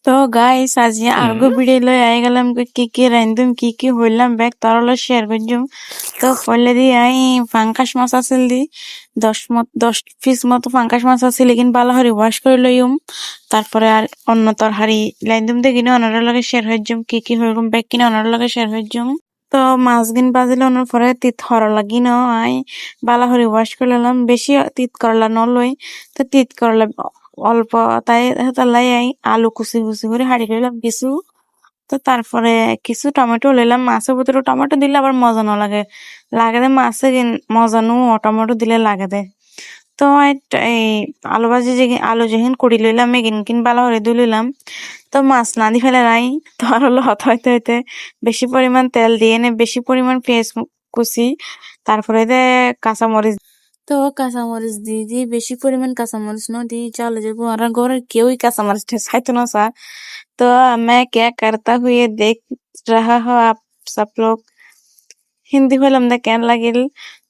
তো গাইস আজি আরগো ভিডিও লই আই গেলাম কি কি রান্ধুম কি কি হইলাম ব্যাগ তরল শেয়ার করজুম। তো পহলে দি আই ফাঙ্কাস মাছ আছিল দি 10 পিস মতো ফাঙ্কাস মাছ আছে লেকিন ভালো করে ওয়াশ করে লইম। তারপরে আর অন্য তরহারি লাইন্দুম দেখিনা অনার লগে শেয়ার হইজুম কি কি হইরুম ব্যাগ কিনা অনার লগে শেয়ার হইজুম। তো মাছ গিন বাজিলে অনার পরে তিত হর লাগি ন আই বালা করে ওয়াশ করে লইলাম বেশি তিত করলা নলই। তো তিত করলা অল্প তাই তালাই আই আলু কুচি কুচি করে হাঁড়ি লইলাম কিছু। তো তারপরে কিছু টমেটো লইলাম মাছের ভিতরে টমেটো দিলে আবার মজা না লাগে লাগে দে মাছে মজা নু টমেটো দিলে লাগে দে। তো এই আলু ভাজি যে আলু যেহিন কুড়ি লইলাম এগিন কিন ভালো করে ধুই লইলাম। তো মাছ না দি ফেলে রাই তো আর হলো হতে হইতে হইতে বেশি পরিমাণ তেল দিয়ে নে বেশি পরিমাণ পেঁয়াজ কুচি তারপরে দে কাঁচামরিচ। তো কাঁচামরিচ দি বেশি পরিমাণ কাঁচামরিচ ন दी चाल যাবো আর ঘরের কেউই কাঁচামরিচ খাইতো না सा। तो मैं क्या करता हूँ ये देख रहा हो आप सब लोग। হিন্দি হইলাম দে কেন লাগিল।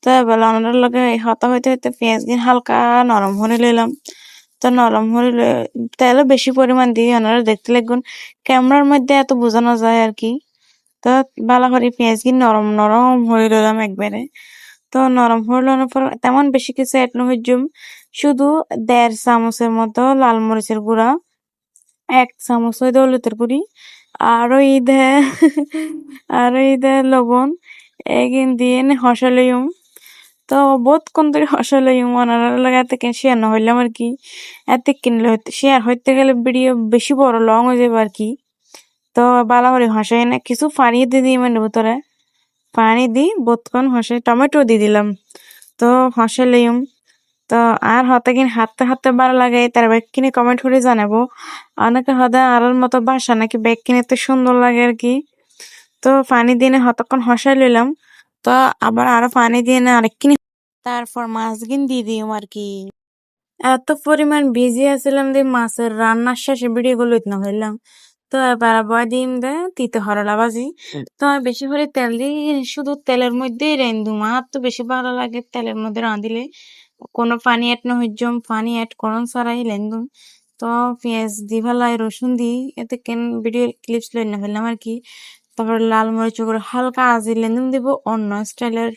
তো বানানোর লগে হতা হইতে হইতে পেঁয়াজ গিন হালকা নরম হয়ে লইলাম। তো নরম হয়ে তেলও বেশি পরিমাণ দিয়ে ওনারা দেখতে লাগুন ক্যামেরার মধ্যে এত বোঝানো যায় আর কি। তো ভালো করে পেঁয়াজ গিন নরম নরম হয়ে লইলাম একবারে। তো নরম হয়ে লওয়ার পর তেমন বেশি কিছু অ্যাড নহইজুম শুধু 1.5 চামচের মতো লাল মরিচের গুঁড়া 1 চামচ হইতে হলুদের গুঁড়ি আরো ইদে আরো ইদে লবণ এগিন দিয়ে হসালইম। তো বহুত কোন ধরে হসালইম ওনার লাগাতে কেন শেয়ার না হইলাম আর কি। এতে কিনলে শেয়ার হইতে গেলে ভিডিও বেশি বড় লং হয়ে যাবে আর কি। তো বালা করে হসাই না কিছু পানি দিয়ে দিই মানে ভিতরে পানি দি বোতকন হসে টমেটো দিয়ে দিলাম। তো হসালইম তো আর হতে কিন হাঁটতে হাঁটতে ভালো লাগে তার ব্যাগ কিনে কমেন্ট করে জানাবো অনেকে হদা আর মতো বাসা নাকি ব্যাগ কিনে তো সুন্দর লাগে আর কি। তো পানি দিয়ে হতক্ষণ হসাই লইলাম। তো আবার আরো পানি দিয়ে আরেক কিনে তারপর মাছ গিন দিয়ে দিম আর কি। এত পরিমাণ বিজি আছিলাম যে মাছের রান্নার শেষে ভিডিও গুলো না হইলাম। তো এবার আবার দিন দে তিতে হরলা ভাজি। তো আমি বেশি করে তেল দিই শুধু তেলের মধ্যেই রান্ধুম আর তো বেশি ভালো লাগে তেলের মধ্যে রাঁধিলে কোনো পানি অ্যাড না হইজম পানি অ্যাড করন ছাড়াই রান্ধুম। তো পেঁয়াজ দি ফেলাই রসুন দি এতে কেন ভিডিও ক্লিপস লই না ফেললাম আর কি। তারপর লাল মরিচ করে হালকা আজি লেন্দুম দিব অন্য স্টাইলের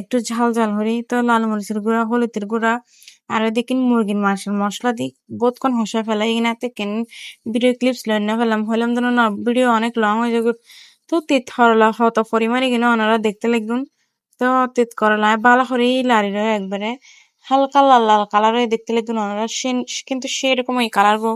একটু ঝাল ঝাল হরি। তো লাল মরিচের গুঁড়া হলুদের গুঁড়া আর ওইদিকে মুরগির মাংসের মশলা দি বহুতক্ষণ হসা ফেলাই এগিনাতে কেন ভিডিও ক্লিপস লই না ফেলাম হইলাম যেন না ভিডিও অনেক লং হয়ে যাবে। তো তিত হরলা হত পরিমাণে কিনা ওনারা দেখতে লাগবেন। তো তিত করলা ভালো করে লাড়ি রয়ে একবারে হালকা লাল লাল কালার হয়ে দেখতে লাগবেন ওনারা কিন্তু সেরকম এই কালার গো।